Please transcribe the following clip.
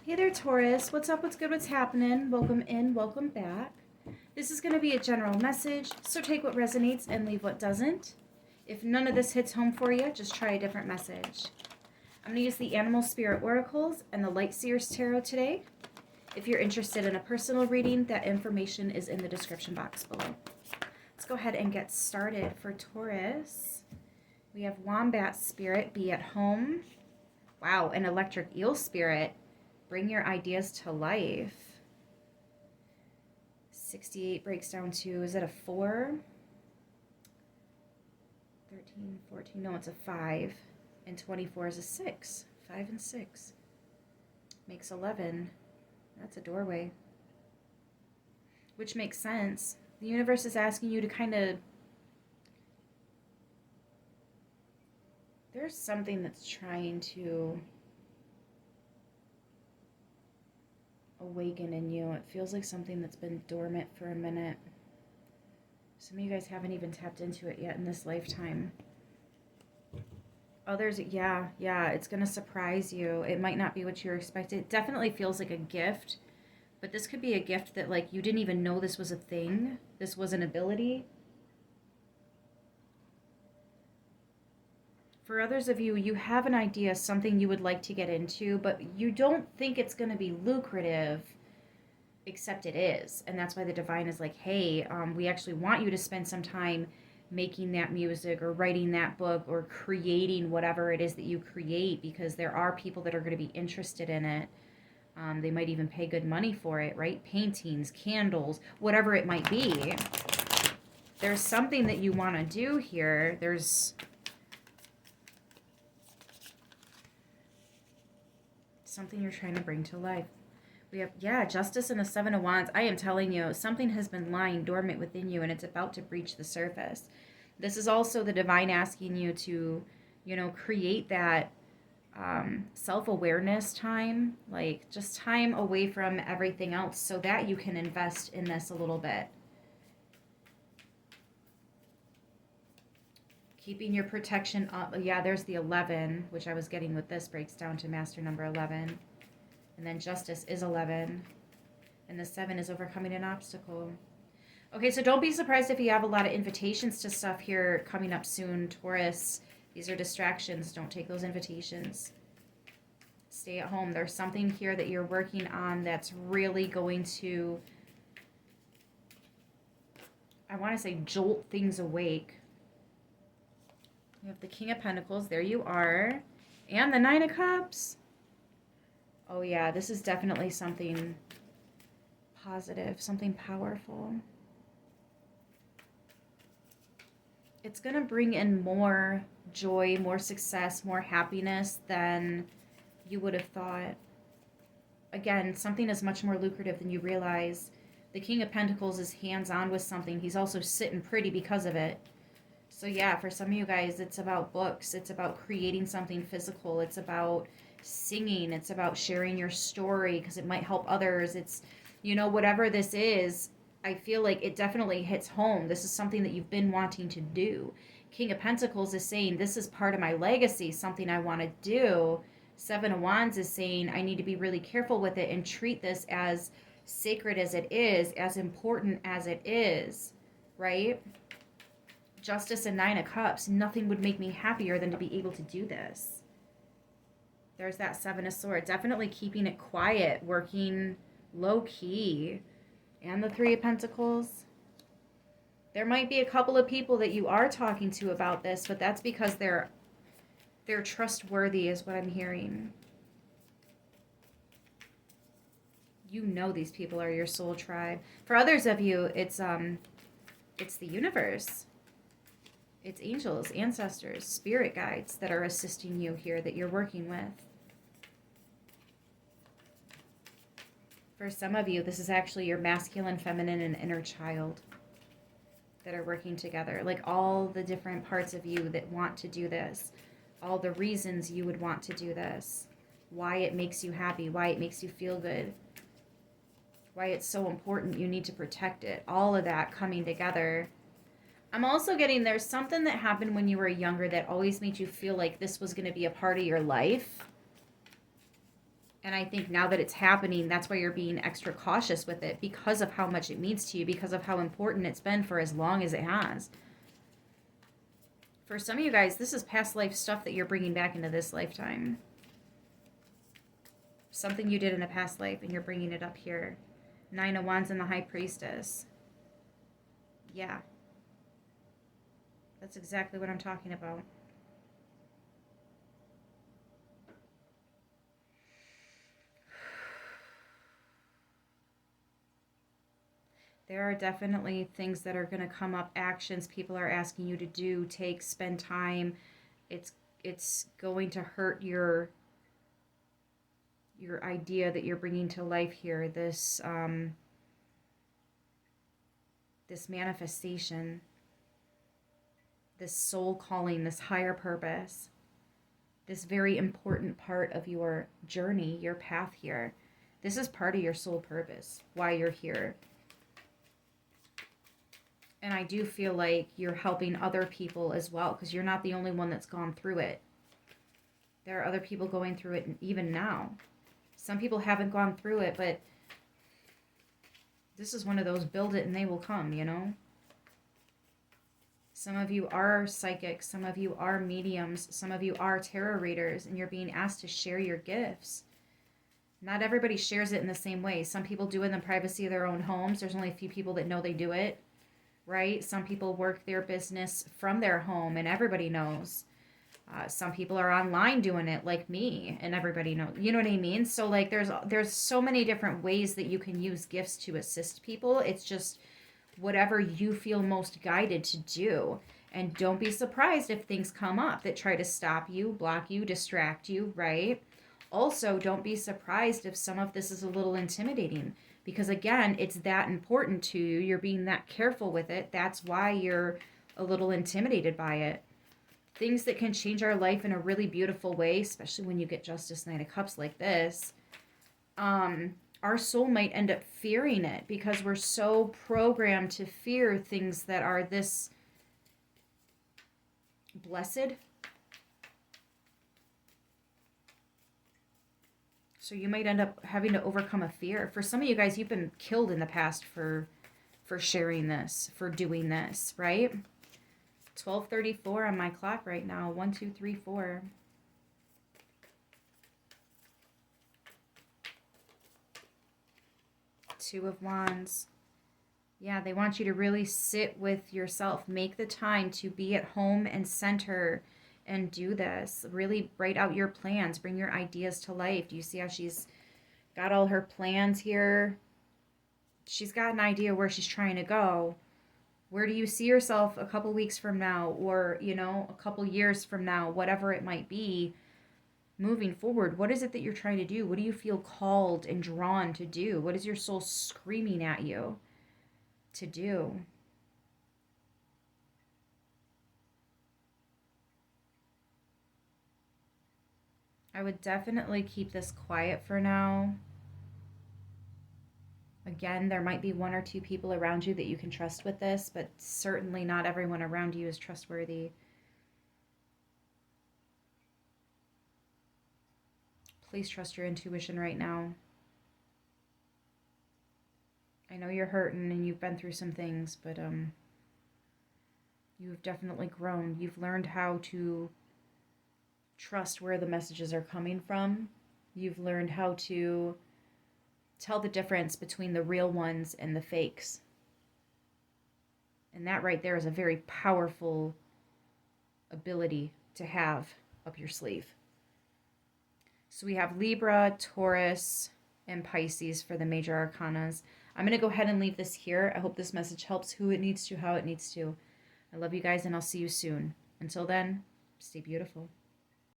Hey there, Taurus. What's up? What's good? What's happening? Welcome in. Welcome back. This is going to be a general message, so take what resonates and leave what doesn't. If none of this hits home for you, just try a different message. I'm going to use the Animal Spirit Oracles and the Light Seers Tarot today. If you're interested in a personal reading, that information is in the description box below. Let's go ahead and get started. For Taurus, we have Wombat Spirit, be at home. Wow, an Electric Eel Spirit. Bring your ideas to life. 68 breaks down to, is it a 4? 13, 14, no, it's a 5. And 24 is a 6. 5 and 6. Makes 11. That's a doorway. Which makes sense. The universe is asking you to kind of... There's something that's trying to awaken in you. It feels like something that's been dormant for a minute. Some of you guys haven't even tapped into it yet in this lifetime. Others, yeah, it's going to surprise you. It might not be what you were expecting. It definitely feels like a gift, but this could be a gift that, like, you didn't even know this was a thing. This was an ability. For others of you, you have an idea, something you would like to get into, but you don't think it's going to be lucrative, except it is. And that's why the divine is like, hey, we actually want you to spend some time making that music or writing that book or creating whatever it is that you create, because there are people that are going to be interested in it. They might even pay good money for it, right? Paintings, candles, whatever it might be. There's something that you want to do here. There's something you're trying to bring to life. We have, Justice and the 7 of Wands. I am telling you, something has been lying dormant within you, and it's about to breach the surface. This is also the divine asking you to, create that self-awareness time, like just time away from everything else so that you can invest in this a little bit. Keeping your protection up. Yeah, there's the 11, which I was getting with this, breaks down to master number 11. And then Justice is 11. And the 7 is overcoming an obstacle. Okay, so don't be surprised if you have a lot of invitations to stuff here coming up soon, Taurus. These are distractions. Don't take those invitations. Stay at home. There's something here that you're working on that's really going to, I want to say, jolt things awake. You have the King of Pentacles. There you are. And the 9 of Cups. Oh, yeah. This is definitely something positive. Something powerful. It's going to bring in more joy, more success, more happiness than you would have thought. Again, something is much more lucrative than you realize. The King of Pentacles is hands-on with something. He's also sitting pretty because of it. So yeah, for some of you guys, it's about books. It's about creating something physical. It's about singing. It's about sharing your story because it might help others. It's, whatever this is, I feel like it definitely hits home. This is something that you've been wanting to do. King of Pentacles is saying, this is part of my legacy, something I want to do. 7 of Wands is saying, I need to be really careful with it and treat this as sacred as it is, as important as it is, right? Justice and 9 of Cups, nothing would make me happier than to be able to do this. There's that 7 of Swords. Definitely keeping it quiet, working low-key. And the 3 of Pentacles. There might be a couple of people that you are talking to about this, but that's because they're trustworthy is what I'm hearing. These people are your soul tribe. For others of you, it's the universe. It's angels, ancestors, spirit guides that are assisting you here that you're working with. For some of you, this is actually your masculine, feminine, and inner child that are working together. Like all the different parts of you that want to do this. All the reasons you would want to do this. Why it makes you happy. Why it makes you feel good. Why it's so important you need to protect it. All of that coming together. I'm also getting there's something that happened when you were younger that always made you feel like this was going to be a part of your life. And I think now that it's happening, that's why you're being extra cautious with it, because of how much it means to you, because of how important it's been for as long as it has. For some of you guys, this is past life stuff that you're bringing back into this lifetime. Something you did in a past life and you're bringing it up here. 9 of Wands and the High Priestess. Yeah. That's exactly what I'm talking about. There are definitely things that are going to come up, actions people are asking you to do, take, spend time. It's going to hurt your idea that you're bringing to life here, this this manifestation, this soul calling, this higher purpose, this very important part of your journey, your path here. This is part of your soul purpose, why you're here. And I do feel like you're helping other people as well, because you're not the only one that's gone through it. There are other people going through it even now. Some people haven't gone through it, but this is one of those build it and they will come, you know? Some of you are psychics, some of you are mediums, some of you are tarot readers, and you're being asked to share your gifts. Not everybody shares it in the same way. Some people do it in the privacy of their own homes. There's only a few people that know they do it, right? Some people work their business from their home and everybody knows. Some people are online doing it like me and everybody knows. You know what I mean? So like there's so many different ways that you can use gifts to assist people. It's just whatever you feel most guided to do. And don't be surprised if things come up that try to stop you, block you, distract you, right? Also, don't be surprised if some of this is a little intimidating, because again, it's that important to you. You're being that careful with it. That's why you're a little intimidated by it. Things that can change our life in a really beautiful way, especially when you get Justice, Knight of Cups like this. Our soul might end up fearing it because we're so programmed to fear things that are this blessed. So you might end up having to overcome a fear. For some of you guys, you've been killed in the past for sharing this, for doing this, right? 12:34 on my clock right now. 1, 2, 3, 4. Two of Wands. Yeah, they want you to really sit with yourself. Make the time to be at home and center and do this. Really write out your plans. Bring your ideas to life. Do you see how she's got all her plans here? She's got an idea where she's trying to go. Where do you see yourself a couple weeks from now, or, you know, a couple years from now, whatever it might be, moving forward? What is it that you're trying to do? What do you feel called and drawn to do? What is your soul screaming at you to do? I would definitely keep this quiet for now. Again, there might be 1 or 2 people around you that you can trust with this, but certainly not everyone around you is trustworthy. Please trust your intuition right now. I know you're hurting and you've been through some things, but you've definitely grown. You've learned how to trust where the messages are coming from. You've learned how to tell the difference between the real ones and the fakes. And that right there is a very powerful ability to have up your sleeve. So we have Libra, Taurus, and Pisces for the major arcanas. I'm going to go ahead and leave this here. I hope this message helps who it needs to, how it needs to. I love you guys, and I'll see you soon. Until then, stay beautiful.